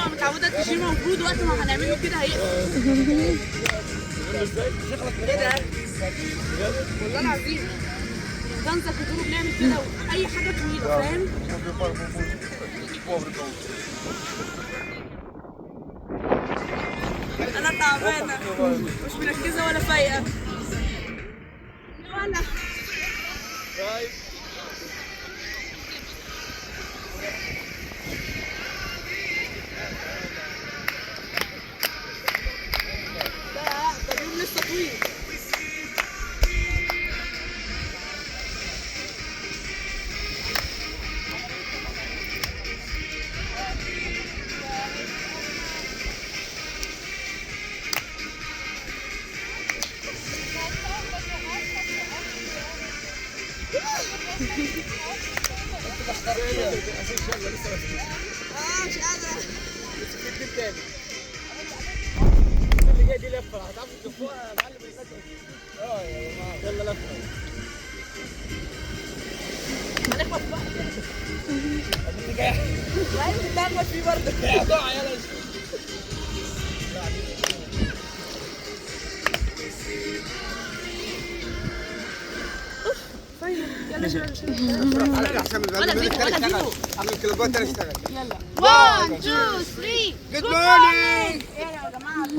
ماما متعوده تشيل موجود وقت ما هنعمله كده هيقفل. ايه ده؟ والله العظيم دانسة كتير بنعمل كده اي حاجه طويله فاهم؟ انا تعبانه مش مركزه ولا فايقه ولا ده اليوم لسه طويل. مش قادرة. اللي جاي دي لفه هتعرفوا تشوفوها يا معلم اللي فاتت. يا جماعه يلا لفه. هنخبط بقى. اللي جاي عايز تتلخبط فيه برضه. هتقع يلا. يلا شباب على احسن من ولا فيديو ولا فيديو. عامل كليبات انا اشتغل. يلا 1 2 3 Good morning. ايه يا جماعه